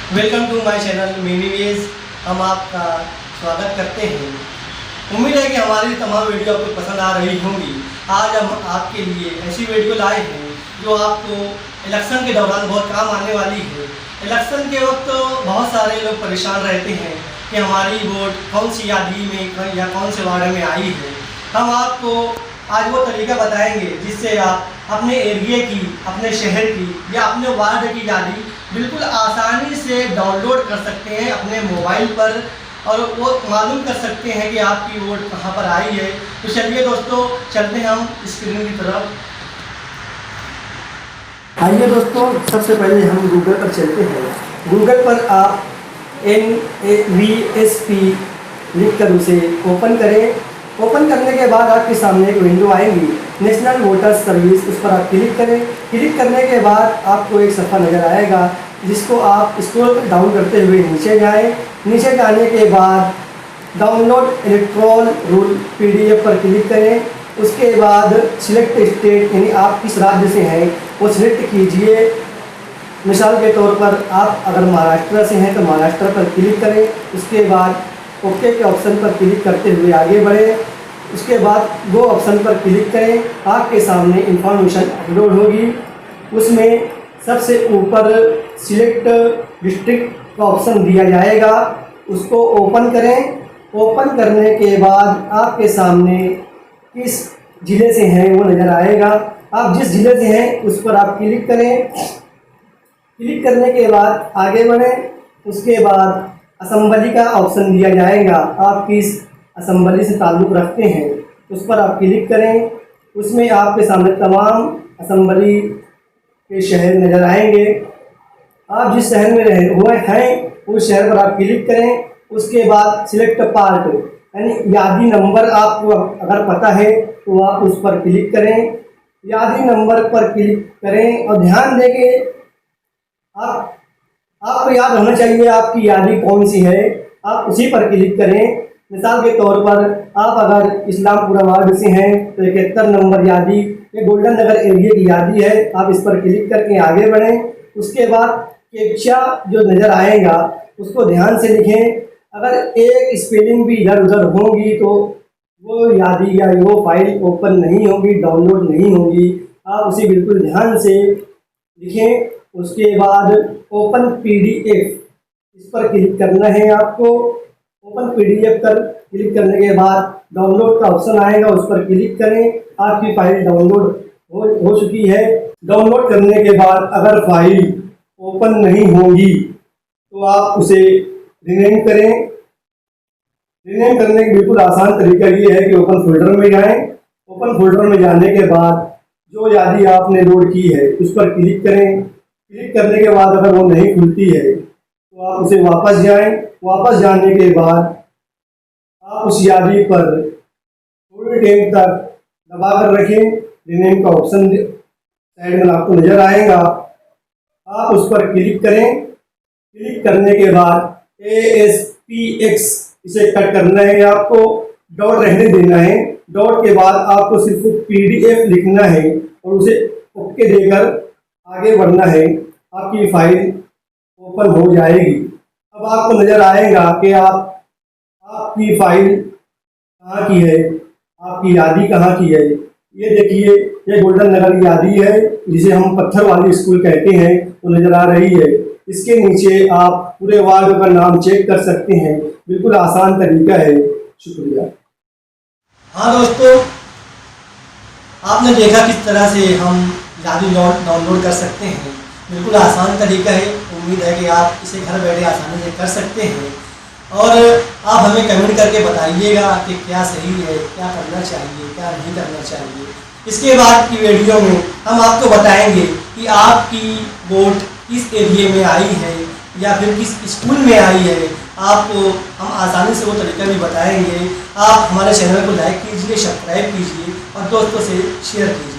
Welcome to my channel Miniways. हम आपका स्वागत करते हैं। उम्मीद है कि हमारी तमाम वीडियो आपको पसंद आ रही होंगी। आज हम आपके लिए ऐसी वीडियो लाए हैं जो आपको इलेक्शन के दौरान बहुत काम आने वाली है। इलेक्शन के वक्त बहुत सारे लोग परेशान रहते हैं कि हमारी वोट कौन सी यादी में या कौन से वार्ड में आई है। हम आपको आज वो तरीका बताएंगे जिससे आप अपने एरिया की, अपने शहर की या अपने वार्ड की यादी बिल्कुल आसानी से डाउनलोड कर सकते हैं अपने मोबाइल पर और वो मालूम कर सकते हैं कि आपकी वोट कहां पर आई है। तो चलिए दोस्तों, चलते हैं हम स्क्रीन की तरफ। आइए दोस्तों, सबसे पहले हम गूगल पर चलते हैं। गूगल पर आप NAVSP लिख कर उसे ओपन करें। ओपन करने के बाद आपके सामने एक विंडो आएगी, नेशनल वोटर्स सर्विस। उस पर आप क्लिक करें। क्लिक करने के बाद आपको एक सफ़ा नज़र आएगा जिसको आप स्क्रॉल डाउन करते हुए नीचे जाएं। नीचे जाने के बाद डाउनलोड इलेक्ट्रॉन रोल PDF पर क्लिक करें। उसके बाद सिलेक्ट स्टेट, यानी आप किस राज्य से हैं वो सिलेक्ट कीजिए। मिसाल के तौर पर आप अगर महाराष्ट्र से हैं तो महाराष्ट्र पर क्लिक करें। उसके बाद ओके के ऑप्शन पर क्लिक करते हुए आगे बढ़ें। उसके बाद वो ऑप्शन पर क्लिक करें। आपके सामने इंफॉर्मेशन अपलोड होगी। उसमें सबसे ऊपर सिलेक्ट डिस्ट्रिक्ट का ऑप्शन दिया जाएगा, उसको ओपन करें। ओपन करने के बाद आपके सामने किस ज़िले से हैं वो नज़र आएगा। आप जिस ज़िले से हैं उस पर आप क्लिक करें। क्लिक करने के बाद आगे बढ़ें। उसके बाद असेंबली का ऑप्शन दिया जाएगा, आप किस असेंबली से ताल्लुक़ रखते हैं उस पर आप क्लिक करें। उसमें आपके सामने तमाम असेंबली के शहर नज़र आएंगे। आप जिस शहर में रहे हुए हैं उस शहर पर आप क्लिक करें। उसके बाद सिलेक्ट पार्ट, यानी यादी नंबर आपको अगर पता है तो आप उस पर क्लिक करें। यादी नंबर पर क्लिक करें और ध्यान दें कि आपको याद होना चाहिए आपकी यादी कौन सी है, आप उसी पर क्लिक करें। मिसाल के तौर पर आप अगर इस्लामपुरा वार्ड से हैं तो 71 नंबर यादी, ये गोल्डन नगर एरिया की यादी है, आप इस पर क्लिक करके आगे बढ़ें। उसके बाद कैप्चा जो नज़र आएगा उसको ध्यान से लिखें। अगर एक स्पेलिंग भी इधर उधर होगी तो वो यादी या वो फाइल ओपन नहीं होगी, डाउनलोड नहीं होगी। आप उसे बिल्कुल ध्यान से लिखें। उसके बाद ओपन PDF, इस पर क्लिक करना है आपको। ओपन PDF पर क्लिक करने के बाद डाउनलोड का ऑप्शन आएगा, उस पर क्लिक करें। आपकी फाइल डाउनलोड हो चुकी है। डाउनलोड करने के बाद अगर फाइल ओपन नहीं होगी तो आप उसे रीनेम करें। रीनेम करने का बिल्कुल आसान तरीका ये है कि ओपन फोल्डर में जाएं। ओपन फोल्डर में जाने के बाद जो यादी आपने लोड की है उस पर क्लिक करें। क्लिक करने के बाद अगर वो नहीं खुलती है तो आप उसे वापस जाएं। वापस जाने के बाद आप उस यादी पर थोड़ी टाइम तक दबा कर रखें। रीनेम का ऑप्शन साइड में आपको नज़र आएगा, आप उस पर क्लिक करें। क्लिक करने के बाद ASPX इसे कट करना है, आपको डॉट रहने देना है। डॉट के बाद आपको सिर्फ PDF लिखना है और उसे ओके देकर आगे बढ़ना है। आपकी फाइल ओपन हो जाएगी। अब आपको नज़र आएगा कि आपकी फाइल कहाँ की है, आपकी यादी कहाँ की है। ये देखिए, ये गोल्डन नगर की यादी है जिसे हम पत्थर वाली स्कूल कहते हैं, वो नज़र आ रही है। इसके नीचे आप पूरे वार्ड का नाम चेक कर सकते हैं। बिल्कुल आसान तरीका है। शुक्रिया। हाँ दोस्तों, आपने देखा किस तरह से हम यादी डाउनलोड कर सकते हैं। बिल्कुल आसान तरीका है। उम्मीद है कि आप इसे घर बैठे आसानी से कर सकते हैं। और आप हमें कमेंट करके बताइएगा कि क्या सही है, क्या करना चाहिए, क्या नहीं करना चाहिए। इसके बाद की वीडियो में हम आपको बताएंगे कि आपकी वोट किस एरिया में आई है या फिर किस स्कूल में आई है। आपको हम आसानी से वो तरीका भी बताएंगे। आप हमारे चैनल को लाइक कीजिए, सब्सक्राइब कीजिए और दोस्तों से शेयर कीजिए।